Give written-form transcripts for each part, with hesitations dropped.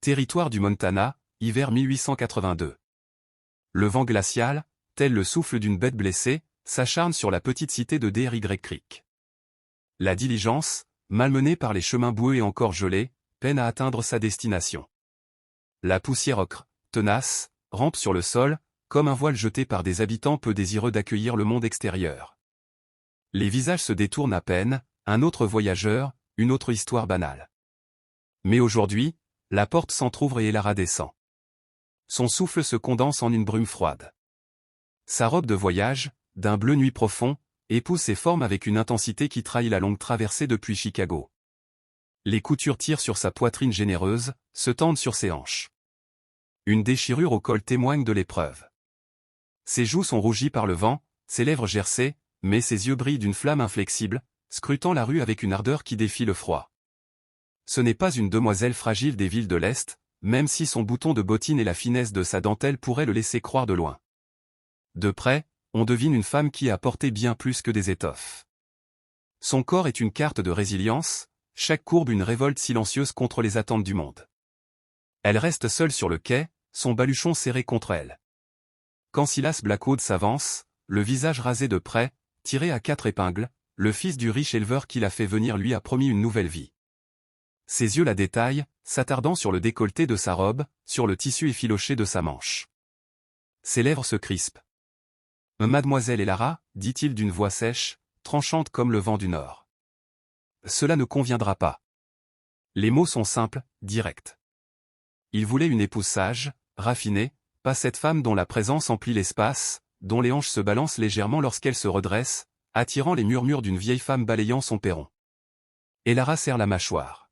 Territoire du Montana, hiver 1882. Le vent glacial, tel le souffle d'une bête blessée, s'acharne sur la petite cité de Dairy Creek. La diligence, malmenée par les chemins boueux et encore gelés, peine à atteindre sa destination. La poussière ocre, tenace, rampe sur le sol, comme un voile jeté par des habitants peu désireux d'accueillir le monde extérieur. Les visages se détournent à peine, un autre voyageur, une autre histoire banale. Mais aujourd'hui, la porte s'entr'ouvre et Elara descend. Son souffle se condense en une brume froide. Sa robe de voyage, d'un bleu nuit profond, épouse ses formes avec une intensité qui trahit la longue traversée depuis Chicago. Les coutures tirent sur sa poitrine généreuse, se tendent sur ses hanches. Une déchirure au col témoigne de l'épreuve. Ses joues sont rougies par le vent, ses lèvres gercées, mais ses yeux brillent d'une flamme inflexible, scrutant la rue avec une ardeur qui défie le froid. Ce n'est pas une demoiselle fragile des villes de l'Est, même si son bouton de bottine et la finesse de sa dentelle pourraient le laisser croire de loin. De près, on devine une femme qui a porté bien plus que des étoffes. Son corps est une carte de résilience, chaque courbe une révolte silencieuse contre les attentes du monde. Elle reste seule sur le quai, son baluchon serré contre elle. Quand Silas Blackwood s'avance, le visage rasé de près, tiré à 4 épingles, le fils du riche éleveur qui l'a fait venir lui a promis une nouvelle vie. Ses yeux la détaillent, s'attardant sur le décolleté de sa robe, sur le tissu effiloché de sa manche. Ses lèvres se crispent. « Mademoiselle Elara, dit-il d'une voix sèche, tranchante comme le vent du nord. Cela ne conviendra pas. » Les mots sont simples, directs. Il voulait une épouse sage, raffinée, pas cette femme dont la présence emplit l'espace, dont les hanches se balancent légèrement lorsqu'elle se redresse, attirant les murmures d'une vieille femme balayant son perron. Elara serre la mâchoire.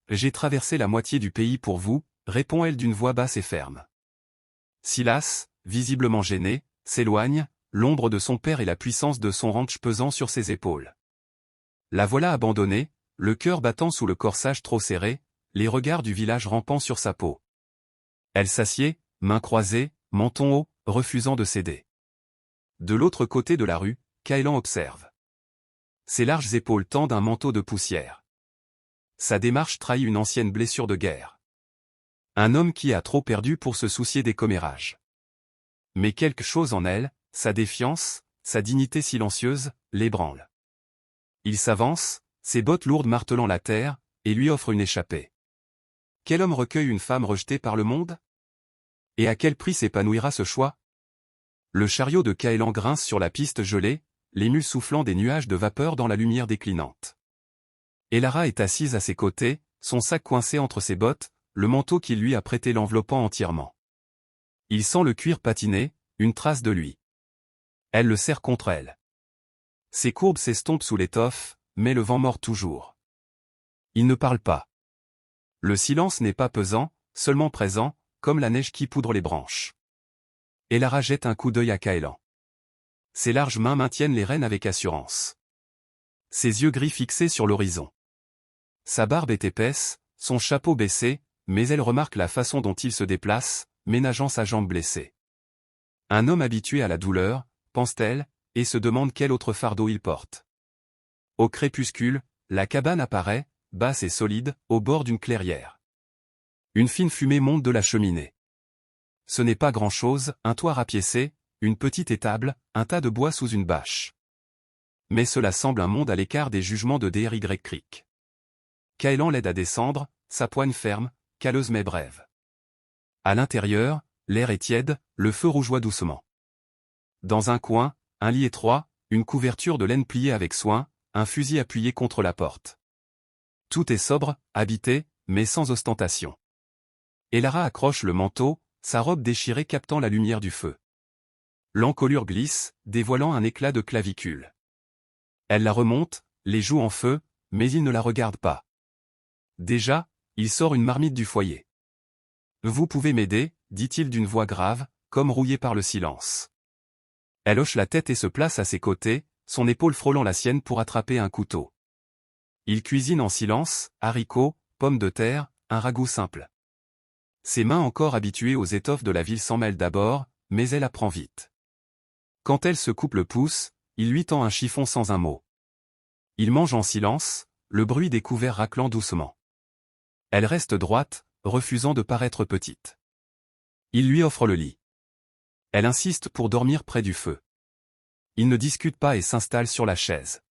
« J'ai traversé la moitié du pays pour vous, répond-elle d'une voix basse et ferme. Silas, visiblement gêné, s'éloigne, l'ombre de son père et la puissance de son ranch pesant sur ses épaules. La voilà abandonnée, le cœur battant sous le corsage trop serré, les regards du village rampant sur sa peau. Elle s'assied, mains croisées, menton haut, refusant de céder. De l'autre côté de la rue, Kailan observe. Ses larges épaules tendent un manteau de poussière. Sa démarche trahit une ancienne blessure de guerre. Un homme qui a trop perdu pour se soucier des commérages. Mais quelque chose en elle, sa défiance, sa dignité silencieuse, l'ébranle. Il s'avance, ses bottes lourdes martelant la terre, et lui offre une échappée. Quel homme recueille une femme rejetée par le monde? Et à quel prix s'épanouira ce choix? Le chariot de Kailan grince sur la piste gelée, les mules soufflant des nuages de vapeur dans la lumière déclinante. Elara est assise à ses côtés, son sac coincé entre ses bottes, le manteau qu'il lui a prêté l'enveloppant entièrement. Il sent le cuir patiner, une trace de lui. Elle le serre contre elle. Ses courbes s'estompent sous l'étoffe, mais le vent mord toujours. Il ne parle pas. Le silence n'est pas pesant, seulement présent, comme la neige qui poudre les branches. Elara jette un coup d'œil à Kailan. Ses larges mains maintiennent les rênes avec assurance. Ses yeux gris fixés sur l'horizon. Sa barbe est épaisse, son chapeau baissé, mais elle remarque la façon dont il se déplace, ménageant sa jambe blessée. Un homme habitué à la douleur, pense-t-elle, et se demande quel autre fardeau il porte. Au crépuscule, la cabane apparaît, basse et solide, au bord d'une clairière. Une fine fumée monte de la cheminée. Ce n'est pas grand-chose, un toit rapiécé, une petite étable, un tas de bois sous une bâche. Mais cela semble un monde à l'écart des jugements de Dairy Creek. Kailan l'aide à descendre, sa poigne ferme, calleuse mais brève. À l'intérieur, l'air est tiède, le feu rougeoie doucement. Dans un coin, un lit étroit, une couverture de laine pliée avec soin, un fusil appuyé contre la porte. Tout est sobre, habité, mais sans ostentation. Elara accroche le manteau, sa robe déchirée captant la lumière du feu. L'encolure glisse, dévoilant un éclat de clavicule. Elle la remonte, les joues en feu, mais il ne la regarde pas. Déjà, il sort une marmite du foyer. « Vous pouvez m'aider » dit-il d'une voix grave, comme rouillée par le silence. Elle hoche la tête et se place à ses côtés, son épaule frôlant la sienne pour attraper un couteau. Il cuisine en silence, haricots, pommes de terre, un ragoût simple. Ses mains encore habituées aux étoffes de la ville s'en mêlent d'abord, mais elle apprend vite. Quand elle se coupe le pouce, il lui tend un chiffon sans un mot. Il mange en silence, le bruit des couverts raclant doucement. Elle reste droite, refusant de paraître petite. Il lui offre le lit. Elle insiste pour dormir près du feu. Il ne discute pas et s'installe sur la chaise.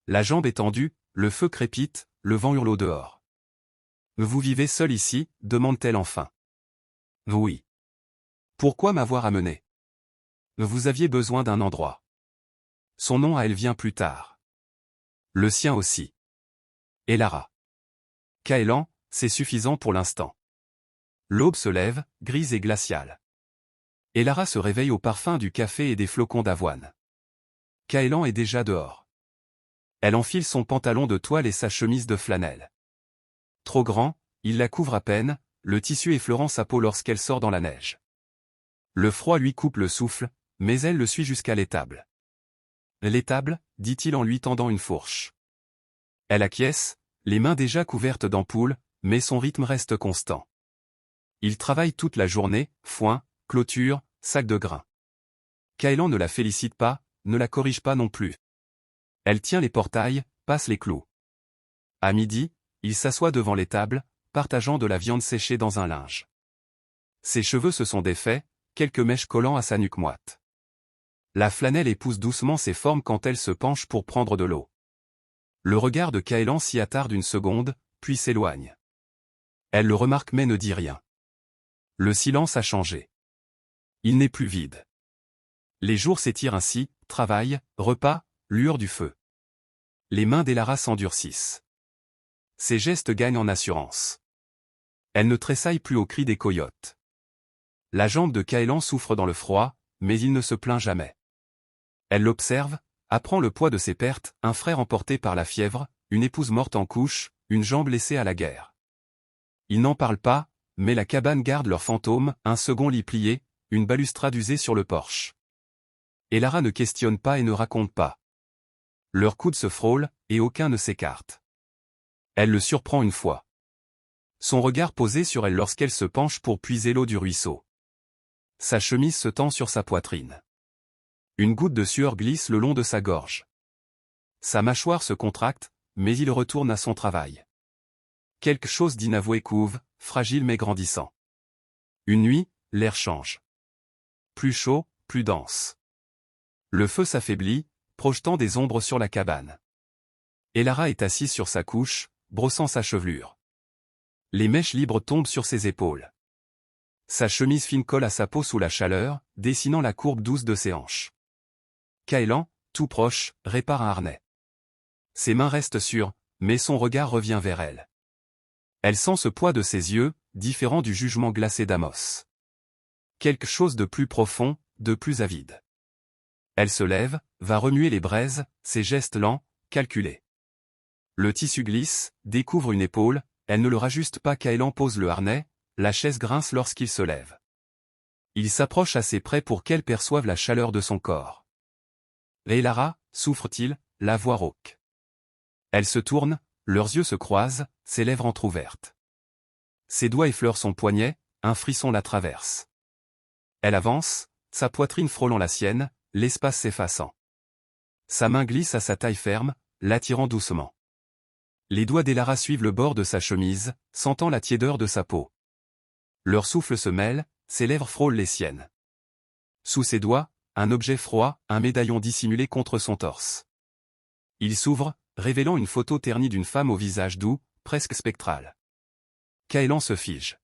La jambe étendue, le feu crépite, le vent hurle au dehors. « Vous vivez seul ici ?» demande-t-elle enfin. « Oui. Pourquoi m'avoir amené ? Vous aviez besoin d'un endroit. » Son nom à elle vient plus tard. Le sien aussi. Et Lara. Caëlan, c'est suffisant pour l'instant. L'aube se lève, grise et glaciale. Et Lara se réveille au parfum du café et des flocons d'avoine. Caëlan est déjà dehors. Elle enfile son pantalon de toile et sa chemise de flanelle. Trop grand, il la couvre à peine, le tissu effleurant sa peau lorsqu'elle sort dans la neige. Le froid lui coupe le souffle, mais elle le suit jusqu'à l'étable. « L'étable » dit-il en lui tendant une fourche. Elle acquiesce, les mains déjà couvertes d'ampoules, mais son rythme reste constant. Il travaille toute la journée, foin, clôture, sac de grains. Caëlan ne la félicite pas, ne la corrige pas non plus. Elle tient les portails, passe les clous. À midi, il s'assoit devant l'étable, partageant de la viande séchée dans un linge. Ses cheveux se sont défaits, quelques mèches collant à sa nuque moite. La flanelle épouse doucement ses formes quand elle se penche pour prendre de l'eau. Le regard de Caëlan s'y attarde une seconde, puis s'éloigne. Elle le remarque mais ne dit rien. Le silence a changé. Il n'est plus vide. Les jours s'étirent ainsi, travail, repas, lueur du feu. Les mains d'Elara s'endurcissent. Ses gestes gagnent en assurance. Elle ne tressaille plus au cri des coyotes. La jambe de Caëlan souffre dans le froid, mais il ne se plaint jamais. Elle l'observe, apprend le poids de ses pertes, un frère emporté par la fièvre, une épouse morte en couche, une jambe laissée à la guerre. Ils n'en parlent pas, mais la cabane garde leurs fantômes, un second lit plié, une balustrade usée sur le porche. Et Lara ne questionne pas et ne raconte pas. Leurs coudes se frôlent, et aucun ne s'écarte. Elle le surprend une fois. Son regard posé sur elle lorsqu'elle se penche pour puiser l'eau du ruisseau. Sa chemise se tend sur sa poitrine. Une goutte de sueur glisse le long de sa gorge. Sa mâchoire se contracte, mais il retourne à son travail. Quelque chose d'inavoué couve, fragile mais grandissant. Une nuit, l'air change. Plus chaud, plus dense. Le feu s'affaiblit, projetant des ombres sur la cabane. Et Lara est assise sur sa couche, brossant sa chevelure. Les mèches libres tombent sur ses épaules. Sa chemise fine colle à sa peau sous la chaleur, dessinant la courbe douce de ses hanches. Caëlan, tout proche, répare un harnais. Ses mains restent sûres, mais son regard revient vers elle. Elle sent ce poids de ses yeux, différent du jugement glacé d'Amos. Quelque chose de plus profond, de plus avide. Elle se lève, va remuer les braises, ses gestes lents, calculés. Le tissu glisse, découvre une épaule, elle ne le rajuste pas. Caëlan pose le harnais, la chaise grince lorsqu'il se lève. Il s'approche assez près pour qu'elle perçoive la chaleur de son corps. « Et Lara » souffre-t-il, la voix rauque. Elle se tourne, leurs yeux se croisent, ses lèvres entr'ouvertes. Ses doigts effleurent son poignet, un frisson la traverse. Elle avance, sa poitrine frôlant la sienne, l'espace s'effaçant. Sa main glisse à sa taille ferme, l'attirant doucement. Les doigts d'Elara suivent le bord de sa chemise, sentant la tiédeur de sa peau. Leur souffle se mêle, ses lèvres frôlent les siennes. Sous ses doigts, un objet froid, un médaillon dissimulé contre son torse. Il s'ouvre, révélant une photo ternie d'une femme au visage doux, presque spectral. Caëlan se fige.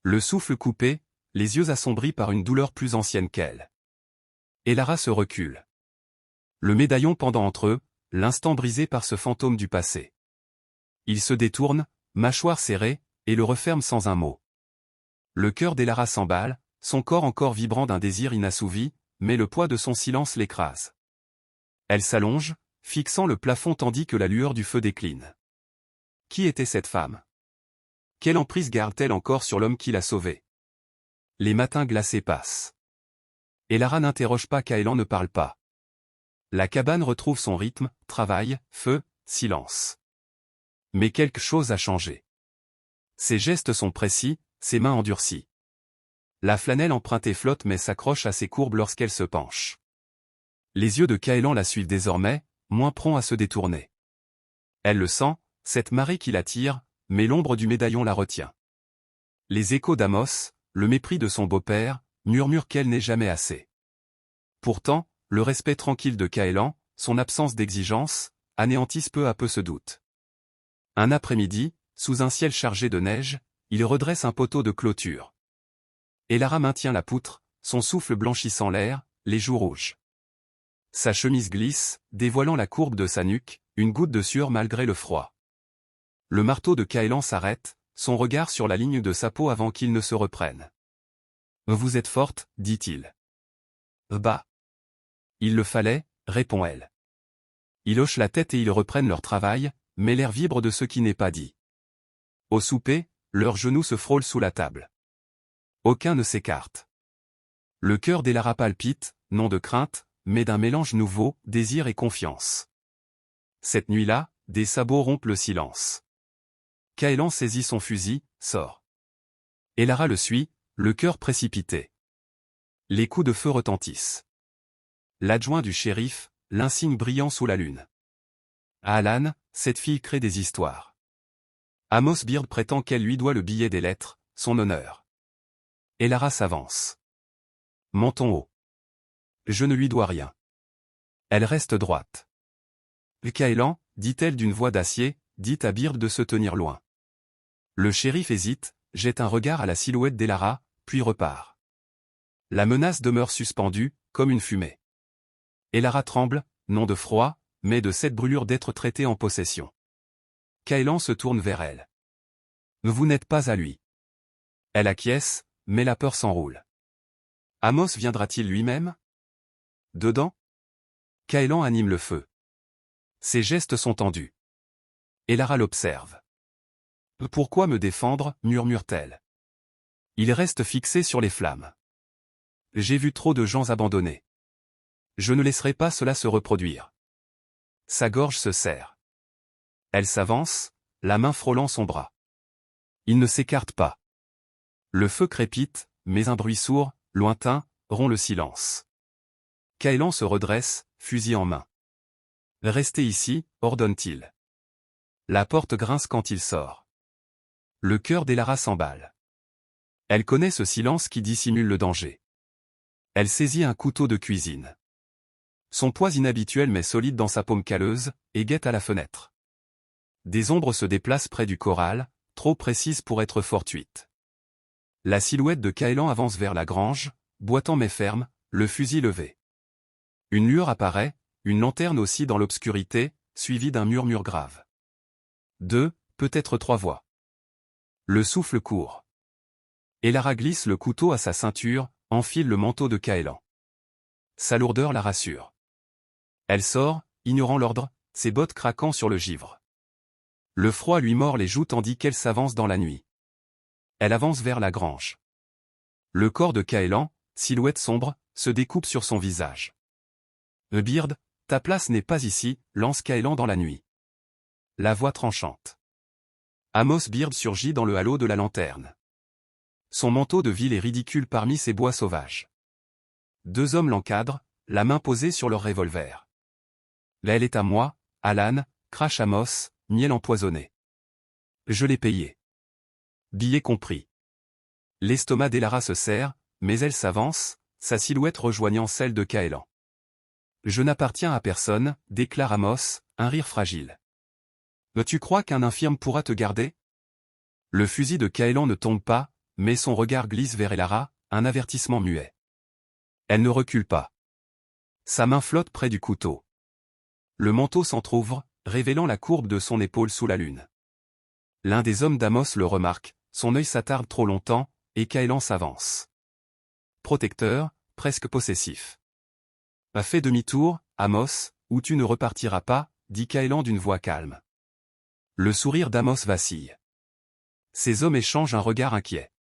Le souffle coupé, les yeux assombris par une douleur plus ancienne qu'elle. Et Lara se recule. Le médaillon pendant entre eux, l'instant brisé par ce fantôme du passé. Il se détourne, mâchoire serrée, et le referme sans un mot. Le cœur d'Elara s'emballe, son corps encore vibrant d'un désir inassouvi, mais le poids de son silence l'écrase. Elle s'allonge, fixant le plafond tandis que la lueur du feu décline. Qui était cette femme? Quelle emprise garde-t-elle encore sur l'homme qui l'a sauvée? Les matins glacés passent. Et Lara n'interroge pas. Caëlan ne parle pas. La cabane retrouve son rythme, travail, feu, silence. Mais quelque chose a changé. Ses gestes sont précis, ses mains endurcies. La flanelle empruntée flotte mais s'accroche à ses courbes lorsqu'elle se penche. Les yeux de Caëlan la suivent désormais, moins prompts à se détourner. Elle le sent, cette marée qui l'attire, mais l'ombre du médaillon la retient. Les échos d'Amos, le mépris de son beau-père, murmurent qu'elle n'est jamais assez. Pourtant, le respect tranquille de Kaelan, son absence d'exigence, anéantissent peu à peu ce doute. Un après-midi, sous un ciel chargé de neige, il redresse un poteau de clôture. Elara maintient la poutre, son souffle blanchissant l'air, les joues rouges. Sa chemise glisse, dévoilant la courbe de sa nuque, une goutte de sueur malgré le froid. Le marteau de Kaelan s'arrête, son regard sur la ligne de sa peau avant qu'il ne se reprenne. « Vous êtes forte, dit-il. »« Bah. »« Il le fallait, répond elle. Ils hochent la tête et ils reprennent leur travail, mais l'air vibre de ce qui n'est pas dit. Au souper, leurs genoux se frôlent sous la table. Aucun ne s'écarte. Le cœur d'Elara palpite, non de crainte, mais d'un mélange nouveau, désir et confiance. Cette nuit-là, des sabots rompent le silence. Kaelan saisit son fusil, sort. Elara le suit, le cœur précipité. Les coups de feu retentissent. L'adjoint du shérif, l'insigne brillant sous la lune. À Alan, cette fille crée des histoires. Amos Beard prétend qu'elle lui doit le billet des lettres, son honneur. Elara s'avance. Menton haut. Je ne lui dois rien. Elle reste droite. Kaelan, dit-elle d'une voix d'acier, dit à Beard de se tenir loin. Le shérif hésite, jette un regard à la silhouette d'Elara, puis repart. La menace demeure suspendue, comme une fumée. Elara tremble, non de froid, mais de cette brûlure d'être traitée en possession. Kaelan se tourne vers elle. Vous n'êtes pas à lui. Elle acquiesce, mais la peur s'enroule. Amos viendra-t-il lui-même? Dedans? Kaelan anime le feu. Ses gestes sont tendus. Elara l'observe. Pourquoi me défendre, murmure-t-elle. Il reste fixé sur les flammes. J'ai vu trop de gens abandonnés. Je ne laisserai pas cela se reproduire. Sa gorge se serre. Elle s'avance, la main frôlant son bras. Il ne s'écarte pas. Le feu crépite, mais un bruit sourd, lointain, rompt le silence. Kaelan se redresse, fusil en main. Restez ici, ordonne-t-il. La porte grince quand il sort. Le cœur d'Elara s'emballe. Elle connaît ce silence qui dissimule le danger. Elle saisit un couteau de cuisine. Son poids inhabituel mais solide dans sa paume calleuse, et guette à la fenêtre. Des ombres se déplacent près du corral, trop précises pour être fortuites. La silhouette de Kaelan avance vers la grange, boitant mais ferme, le fusil levé. Une lueur apparaît, une lanterne aussi dans l'obscurité, suivie d'un murmure grave. 2, peut-être 3 voix. Le souffle court. Elara glisse le couteau à sa ceinture, enfile le manteau de Kaelan. Sa lourdeur la rassure. Elle sort, ignorant l'ordre, ses bottes craquant sur le givre. Le froid lui mord les joues tandis qu'elle s'avance dans la nuit. Elle avance vers la grange. Le corps de Kaelan, silhouette sombre, se découpe sur son visage. Beard, ta place n'est pas ici, lance Kaelan dans la nuit. La voix tranchante. Amos Beard surgit dans le halo de la lanterne. Son manteau de ville est ridicule parmi ces bois sauvages. 2 hommes l'encadrent, la main posée sur leur revolver. Elle est à moi, Alan, crache Amos, miel empoisonné. Je l'ai payé. Billet compris. L'estomac d'Elara se serre, mais elle s'avance, sa silhouette rejoignant celle de Kaelan. Je n'appartiens à personne, déclare Amos, un rire fragile. Tu crois qu'un infirme pourra te garder? Le fusil de Kaelan ne tombe pas, mais son regard glisse vers Elara, un avertissement muet. Elle ne recule pas. Sa main flotte près du couteau. Le manteau s'entr'ouvre, révélant la courbe de son épaule sous la lune. L'un des hommes d'Amos le remarque, son œil s'attarde trop longtemps, et Kaelan s'avance. Protecteur, presque possessif. Fais demi-tour, Amos, ou tu ne repartiras pas, dit Kaelan d'une voix calme. Le sourire d'Amos vacille. Ces hommes échangent un regard inquiet.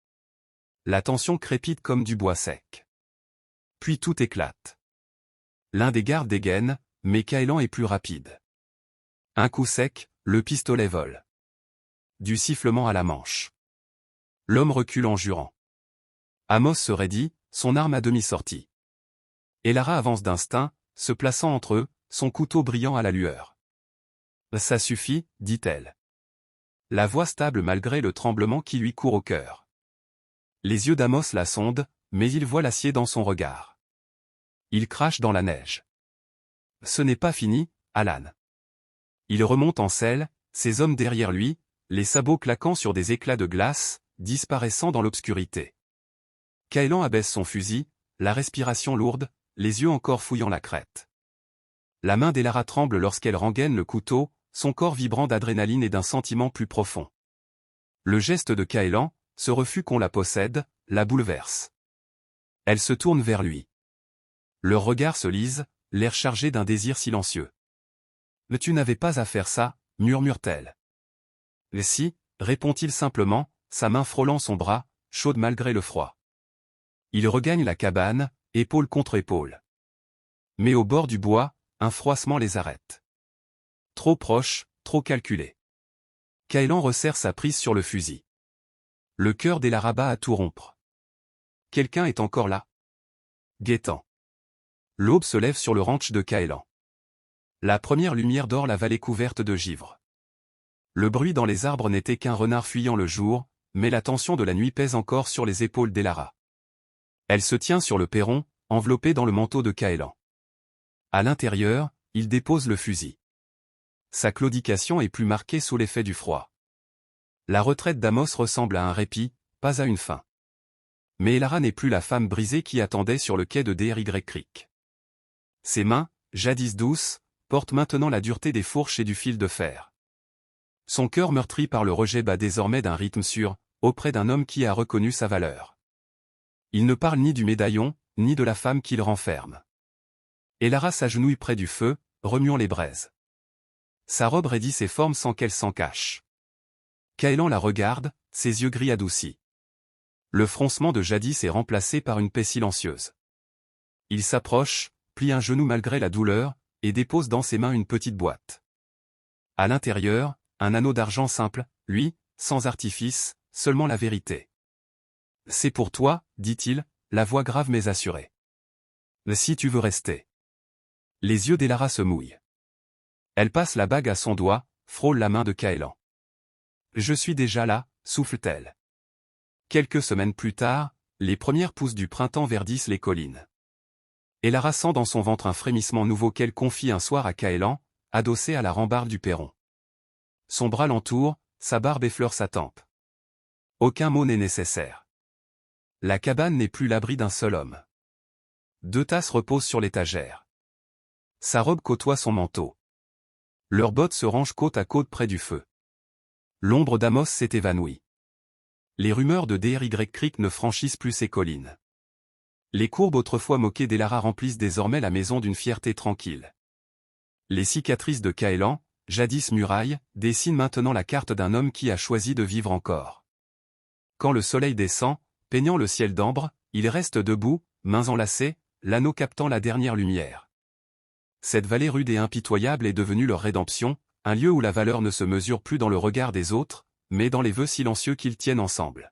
La tension crépite comme du bois sec. Puis tout éclate. L'un des gardes dégaine, mais Kaelan est plus rapide. Un coup sec, le pistolet vole. Du sifflement à la manche. L'homme recule en jurant. Amos se raidit, son arme à demi sortie. Elara avance d'instinct, se plaçant entre eux, son couteau brillant à la lueur. Ça suffit, dit-elle. La voix stable malgré le tremblement qui lui court au cœur. Les yeux d'Amos la sondent, mais il voit l'acier dans son regard. Il crache dans la neige. Ce n'est pas fini, Alan. Il remonte en selle, ses hommes derrière lui, les sabots claquant sur des éclats de glace, disparaissant dans l'obscurité. Caëlan abaisse son fusil, la respiration lourde, les yeux encore fouillant la crête. La main d'Elara tremble lorsqu'elle rengaine le couteau, son corps vibrant d'adrénaline et d'un sentiment plus profond. Le geste de Caëlan, ce refus qu'on la possède, la bouleverse. Elle se tourne vers lui. Leurs regards se lisent, l'air chargé d'un désir silencieux. « Mais tu n'avais pas à faire ça, murmure-t-elle. »« Mais si, répond-il simplement, sa main frôlant son bras, chaude malgré le froid. Il regagne la cabane, épaule contre épaule. Mais au bord du bois, un froissement les arrête. Trop proche, trop calculé. Caëlan resserre sa prise sur le fusil. Le cœur d'Elara bat à tout rompre. Quelqu'un est encore là. Guettant. L'aube se lève sur le ranch de Caëlan. La première lumière dore la vallée couverte de givre. Le bruit dans les arbres n'était qu'un renard fuyant le jour, mais la tension de la nuit pèse encore sur les épaules d'Elara. Elle se tient sur le perron, enveloppée dans le manteau de Caëlan. À l'intérieur, il dépose le fusil. Sa claudication est plus marquée sous l'effet du froid. La retraite d'Amos ressemble à un répit, pas à une fin. Mais Elara n'est plus la femme brisée qui attendait sur le quai de DRY Creek. Ses mains, jadis douces, portent maintenant la dureté des fourches et du fil de fer. Son cœur meurtri par le rejet bat désormais d'un rythme sûr, auprès d'un homme qui a reconnu sa valeur. Il ne parle ni du médaillon, ni de la femme qu'il renferme. Elara s'agenouille près du feu, remuant les braises. Sa robe raidit ses formes sans qu'elle s'en cache. Caëlan la regarde, ses yeux gris adoucis. Le froncement de jadis est remplacé par une paix silencieuse. Il s'approche, plie un genou malgré la douleur, et dépose dans ses mains une petite boîte. À l'intérieur, un anneau d'argent simple, lui, sans artifice, seulement la vérité. « C'est pour toi, dit-il, la voix grave mais assurée. Si tu veux rester. » Les yeux d'Elara se mouillent. Elle passe la bague à son doigt, frôle la main de Caëlan. « Je suis déjà là, souffle-t-elle. » Quelques semaines plus tard, les premières pousses du printemps verdissent les collines. Elara sent dans son ventre un frémissement nouveau qu'elle confie un soir à Caëlan, adossé à la rambarde du perron. Son bras l'entoure, sa barbe effleure sa tempe. Aucun mot n'est nécessaire. La cabane n'est plus l'abri d'un seul homme. 2 tasses reposent sur l'étagère. Sa robe côtoie son manteau. Leurs bottes se rangent côte à côte près du feu. L'ombre d'Amos s'est évanouie. Les rumeurs de DRY Creek ne franchissent plus ces collines. Les courbes autrefois moquées d'Elara remplissent désormais la maison d'une fierté tranquille. Les cicatrices de Caëlan, jadis murailles, dessinent maintenant la carte d'un homme qui a choisi de vivre encore. Quand le soleil descend, peignant le ciel d'ambre, il reste debout, mains enlacées, l'anneau captant la dernière lumière. Cette vallée rude et impitoyable est devenue leur rédemption, un lieu où la valeur ne se mesure plus dans le regard des autres, mais dans les vœux silencieux qu'ils tiennent ensemble.